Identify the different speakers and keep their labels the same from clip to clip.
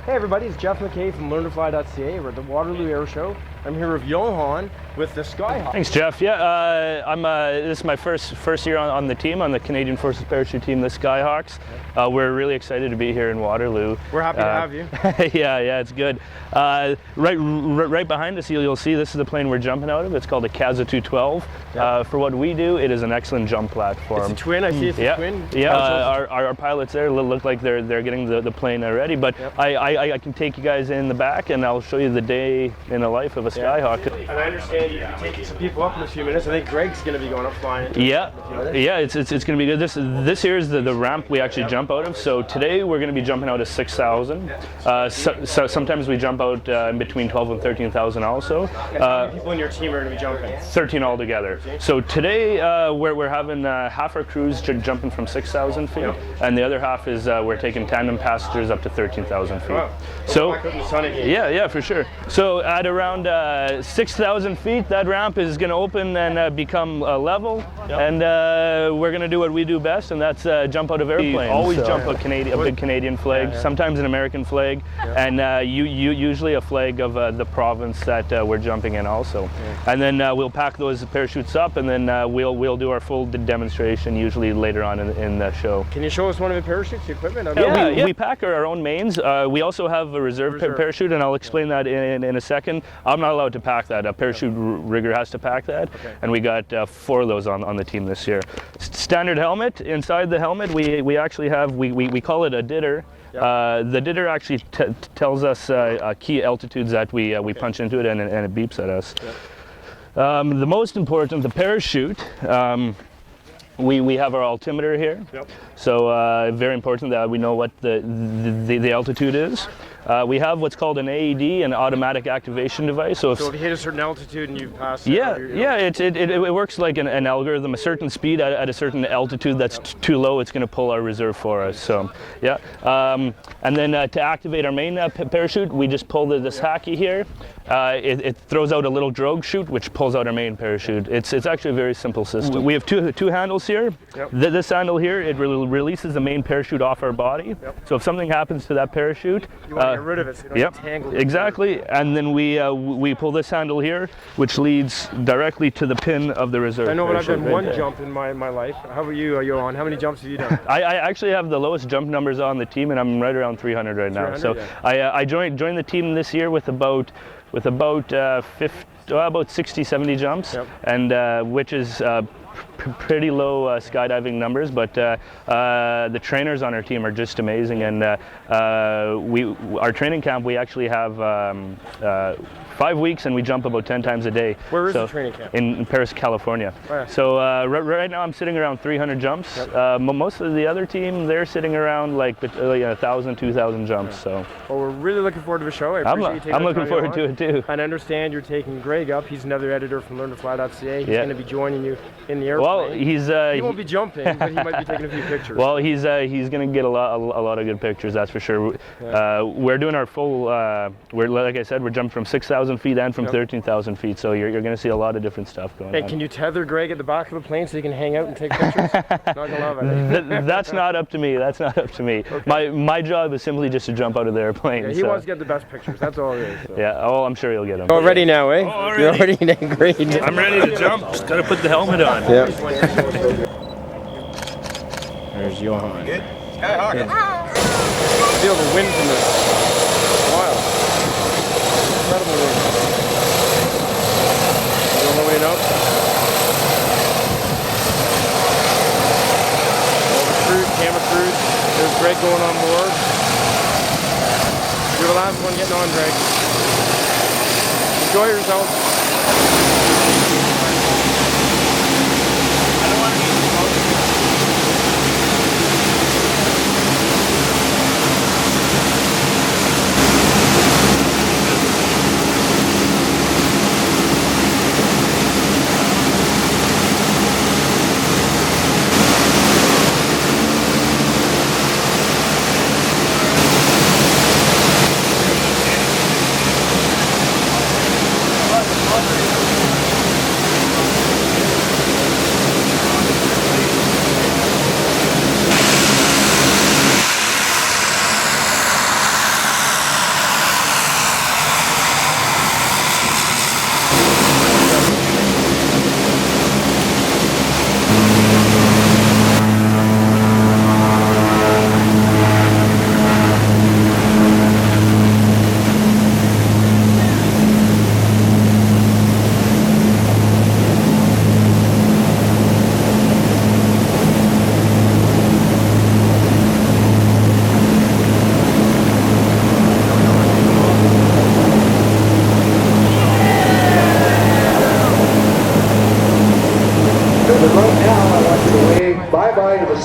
Speaker 1: Hey everybody, it's Jeff McKay from LearnToFly.ca. We're at the Waterloo Air Show. I'm here with Johann with the SkyHawks.
Speaker 2: Thanks, Jeff. Yeah, this is my first year on the team, on the Canadian Forces Parachute team, the SkyHawks. We're really excited to be here in Waterloo.
Speaker 1: We're happy to have you.
Speaker 2: yeah, it's good. Right behind us, you'll see this is the plane we're jumping out of. It's called a CASA 212. Yep. For what we do, it is an excellent jump platform.
Speaker 1: It's a twin. I see it's a twin.
Speaker 2: Yeah, our pilots there look like they're getting the plane ready. But yep. I can take you guys in the back, and I'll show you the day in the life of a Skyhawk.
Speaker 1: And I understand you're taking some people up in a few minutes. I think Greg's going to be going up flying.
Speaker 2: Yeah, it's going to be good. This here is the ramp we actually jump out of. So today we're going to be jumping out of 6,000. So sometimes we jump out in between 12 and 13,000 also.
Speaker 1: How many people in your team are going to be jumping?
Speaker 2: 13 altogether. So today we're having half our crews jumping from 6,000 feet, and the other half is we're taking tandem passengers up to 13,000 feet.
Speaker 1: Wow.
Speaker 2: So
Speaker 1: yeah,
Speaker 2: for sure. So at around 6,000 feet, that ramp is going to open and become level, and we're going to do what we do best, and that's jump out of airplanes. We always jump a big Canadian flag, sometimes an American flag, and usually a flag of the province that we're jumping in also. And then we'll pack those parachutes up, and then we'll do our full demonstration usually later on in the show.
Speaker 1: Can you show us one of the parachutes, the equipment?
Speaker 2: We pack our own mains. We also have a reserve parachute, and I'll explain that in a second. I'm not allowed to pack that. A parachute rigger has to pack that, and we got 4 of those on the team this year. Standard helmet. Inside the helmet, we actually have, we call it a didder. The didder actually tells us key altitudes that we punch into it, and it beeps at us. The most important, the parachute. We have our altimeter here, so very important that we know what the altitude is. We have what's called an AED, an automatic activation device. So if you hit
Speaker 1: a certain altitude and you pass
Speaker 2: it works like an algorithm. A certain speed at a certain altitude that's too low, it's going to pull our reserve for us. So and then to activate our main parachute, we just pull this hacky here. It throws out a little drogue chute, which pulls out our main parachute. It's actually a very simple system. We have two handles here. This handle here, it releases the main parachute off our body. So if something happens to that parachute,
Speaker 1: you want to get rid of it, so you don't get tangled.
Speaker 2: Exactly. And then we pull this handle here, which leads directly to the pin of the reserve.
Speaker 1: I know, but I've done one
Speaker 2: there.
Speaker 1: jump in my life. How about you, Johann? How many jumps have you done?
Speaker 2: I actually have the lowest jump numbers on the team, and I'm right around 300 right now. So I joined the team this year with about 60, 70 jumps, and which is pretty low skydiving numbers, but the trainers on our team are just amazing, and our training camp, we actually have 5 weeks, and we jump about 10 times a day.
Speaker 1: Where is the training camp?
Speaker 2: In Paris, California. So right now I'm sitting around 300 jumps. Most of the other team, they're sitting around like 1,000, 2,000 jumps. So.
Speaker 1: Well, we're really looking forward to the show.
Speaker 2: I'm looking forward to it too.
Speaker 1: And I understand you're taking Greg up. He's another editor from LearnToFly.ca. He's going to be joining you in the airplane.
Speaker 2: Well, he
Speaker 1: won't be jumping, but he might be taking a few pictures.
Speaker 2: Well, he's going to get a lot of good pictures, that's for sure. We're doing our full. Like I said, we're jumping from 6,000 feet and from 13,000 feet, so you're going to see a lot of different stuff going on.
Speaker 1: Hey, can you tether Greg at the back of the plane so he can hang out and take pictures? Not gonna love it.
Speaker 2: That's not up to me. That's not up to me. My job is simply just to jump out of the airplane.
Speaker 1: He wants to get the best pictures. That's all it is. So.
Speaker 2: Yeah. Oh, I'm sure he'll get them.
Speaker 1: All ready now, eh?
Speaker 2: You're
Speaker 1: already great.
Speaker 2: I'm ready to jump. Just got to put the helmet on.
Speaker 1: Yeah. There's Johann.
Speaker 3: Good. SkyHawks.
Speaker 1: Feel the wind from this. Wow. Incredible wind. All the way up. All the crew, camera crews. There's Greg going on board. You're the last one getting on, Greg. Enjoy yourself.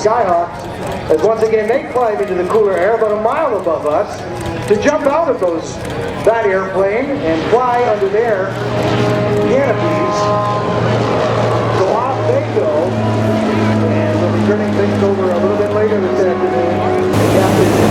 Speaker 3: SkyHawks, as once again they climb into the cooler air about a mile above us to jump out of that airplane and fly under their canopies. So off they go, and we'll be turning things over a little bit later this afternoon. Captain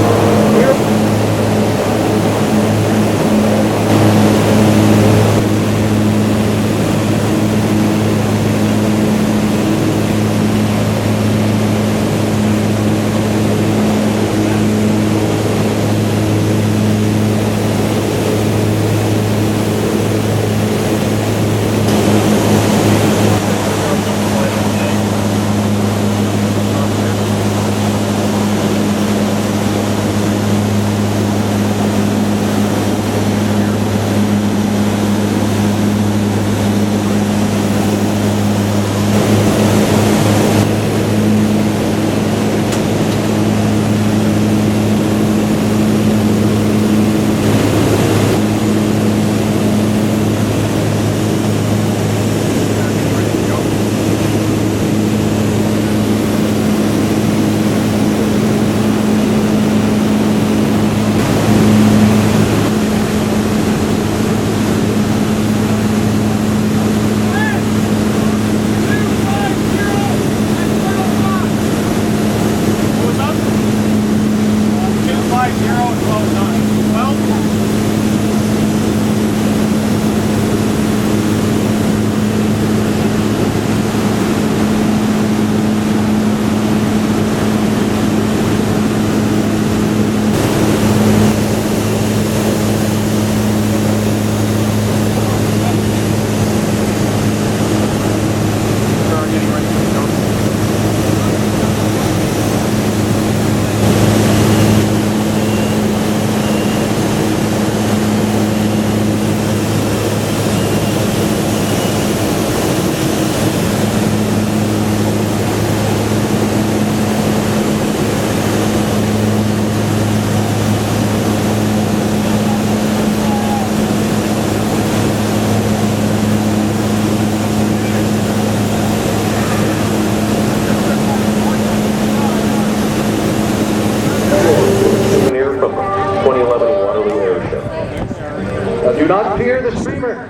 Speaker 3: do not fear the streamer.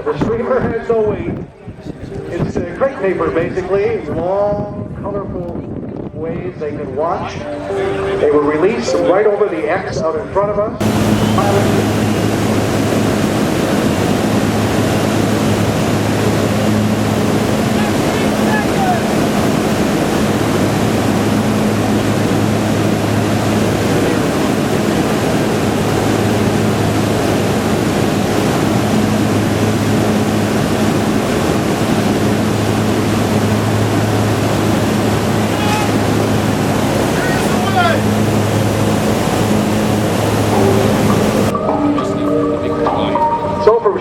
Speaker 3: The streamer has no weight. It's a crepe paper, basically. Long, colorful ways they can watch. They were released right over the X out in front of us.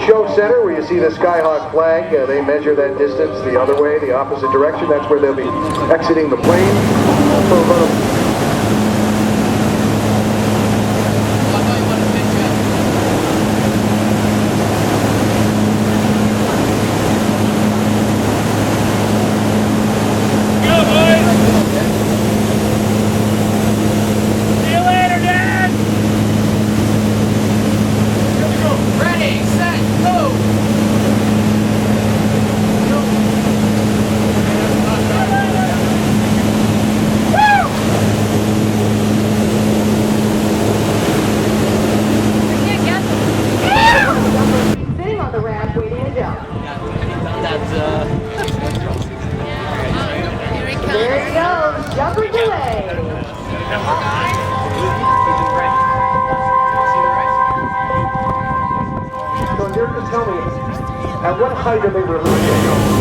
Speaker 3: Show center, where you see the SkyHawk flag, they measure that distance the other way, the opposite direction. That's where they'll be exiting the plane. Also about tell me, at what height are they releasing?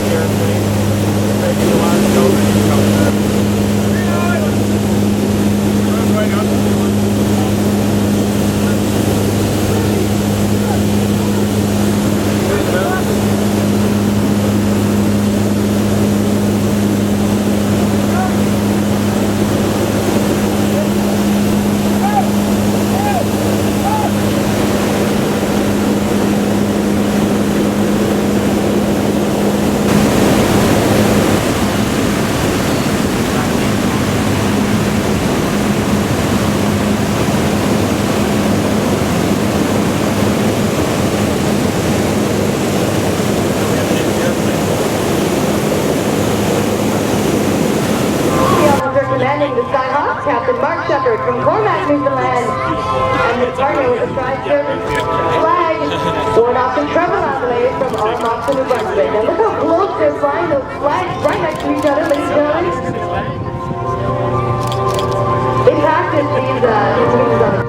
Speaker 1: Here.
Speaker 4: the tri-service flag going off in treble relay from our Mox to New Brunswick. And look how close they're flying those flags right next to each other, ladies and gentlemen. They practice these moves on the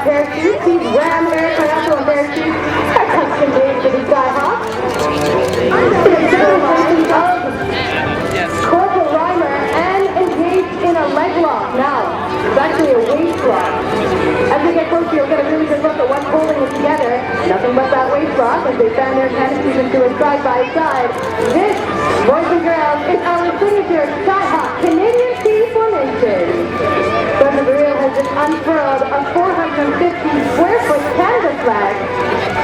Speaker 4: parachutes, these Ram aircraft on parachutes are custom made for the SkyHawks. The celebration of Corporal Reimer and engaged in a leg lock. Now, it's actually a waist lock. As we get closer, you'll get a really good look at what's holding it together. Nothing but that waist lock as they fan their canopies into a side-by-side. This, boys and girls, is our signature SkyHawk Canadian Sea formation. The Real has just unfurled a 450-square-foot Canada flag,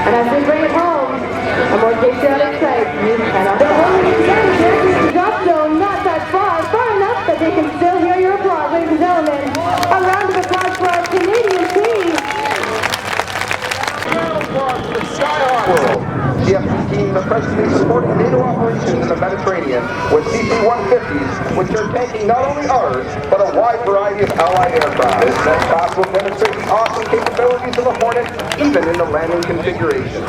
Speaker 4: and as we bring it home, a more patriotic sight you cannot. They're holding it together here in the drop zone, not that far enough that they can still hear your applause, ladies and gentlemen. A round of applause for our Canadian team.
Speaker 3: The SkyHawks. The F-15 team is presently supporting NATO operations in the Mediterranean with CC-150s, which are tanking not only ours, but a wide variety of Allied aircraft. This next class will demonstrate the awesome capabilities of the Hornet, even in the landing configuration.